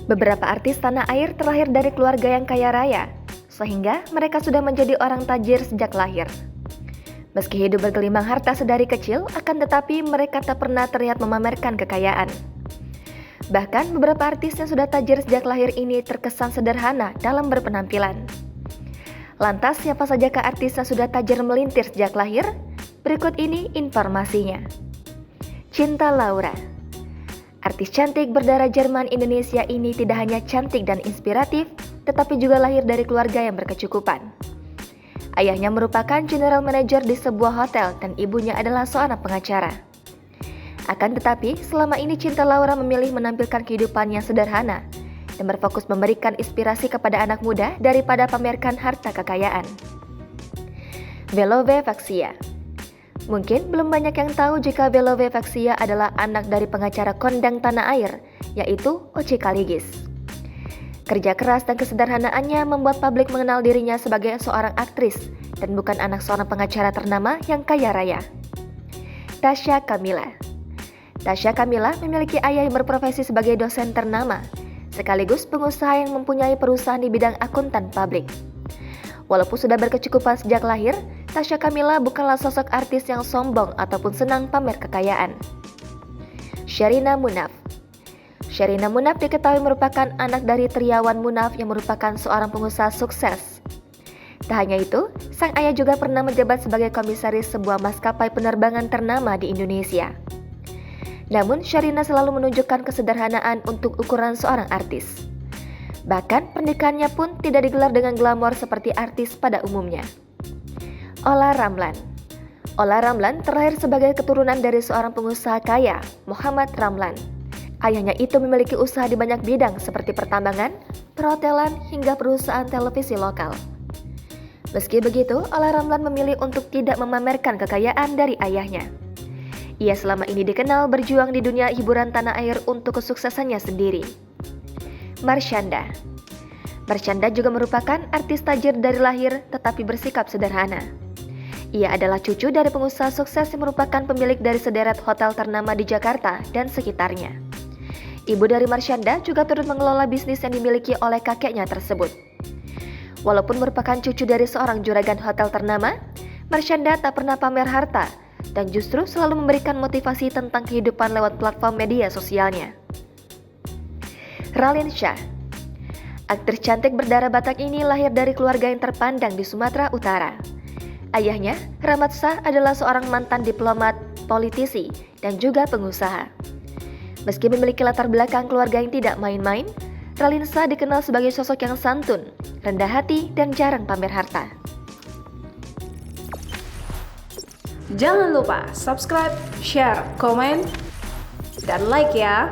Beberapa artis tanah air terlahir dari keluarga yang kaya raya, sehingga mereka sudah menjadi orang tajir sejak lahir. Meski hidup bergelimang harta sedari kecil, akan tetapi mereka tak pernah terlihat memamerkan kekayaan. Bahkan beberapa artis yang sudah tajir sejak lahir ini terkesan sederhana dalam berpenampilan. Lantas siapa sajakah artis yang sudah tajir melintir sejak lahir? Berikut ini informasinya. Cinta Laura. Artis cantik berdarah Jerman Indonesia ini tidak hanya cantik dan inspiratif, tetapi juga lahir dari keluarga yang berkecukupan. Ayahnya merupakan general manager di sebuah hotel dan ibunya adalah seorang pengacara. Akan tetapi, selama ini Cinta Laura memilih menampilkan kehidupan yang sederhana dan berfokus memberikan inspirasi kepada anak muda daripada pamerkan harta kekayaan. Velove Vaxia. Mungkin belum banyak yang tahu jika Velove Vaxia adalah anak dari pengacara kondang tanah air, yaitu Oce Kaligis. Kerja keras dan kesederhanaannya membuat publik mengenal dirinya sebagai seorang aktris dan bukan anak seorang pengacara ternama yang kaya raya. Tasya Kamila. Tasya Kamila memiliki ayah yang berprofesi sebagai dosen ternama, sekaligus pengusaha yang mempunyai perusahaan di bidang akuntan publik. Walaupun sudah berkecukupan sejak lahir, Tasya Kamila bukanlah sosok artis yang sombong ataupun senang pamer kekayaan. Sherina Munaf. Sherina Munaf diketahui merupakan anak dari Triawan Munaf yang merupakan seorang pengusaha sukses. Tak hanya itu, sang ayah juga pernah menjabat sebagai komisaris sebuah maskapai penerbangan ternama di Indonesia. Namun, Sherina selalu menunjukkan kesederhanaan untuk ukuran seorang artis. Bahkan, pernikahannya pun tidak digelar dengan glamor seperti artis pada umumnya. Olla Ramlan. Olla Ramlan terlahir sebagai keturunan dari seorang pengusaha kaya, Muhammad Ramlan. Ayahnya itu memiliki usaha di banyak bidang seperti pertambangan, perhotelan, hingga perusahaan televisi lokal. Meski begitu, Olla Ramlan memilih untuk tidak memamerkan kekayaan dari ayahnya. Ia selama ini dikenal berjuang di dunia hiburan tanah air untuk kesuksesannya sendiri. Marshanda. Marshanda juga merupakan artis tajir dari lahir tetapi bersikap sederhana. Ia adalah cucu dari pengusaha sukses yang merupakan pemilik dari sederet hotel ternama di Jakarta dan sekitarnya. Ibu dari Marshanda juga turut mengelola bisnis yang dimiliki oleh kakeknya tersebut. Walaupun merupakan cucu dari seorang juragan hotel ternama, Marshanda tak pernah pamer harta dan justru selalu memberikan motivasi tentang kehidupan lewat platform media sosialnya. Raline Shah. Aktris cantik berdarah Batak ini lahir dari keluarga yang terpandang di Sumatera Utara. Ayahnya, Rahmat Shah, adalah seorang mantan diplomat, politisi, dan juga pengusaha. Meski memiliki latar belakang keluarga yang tidak main-main, Raline Shah dikenal sebagai sosok yang santun, rendah hati, dan jarang pamer harta. Jangan lupa subscribe, share, komen, dan like ya!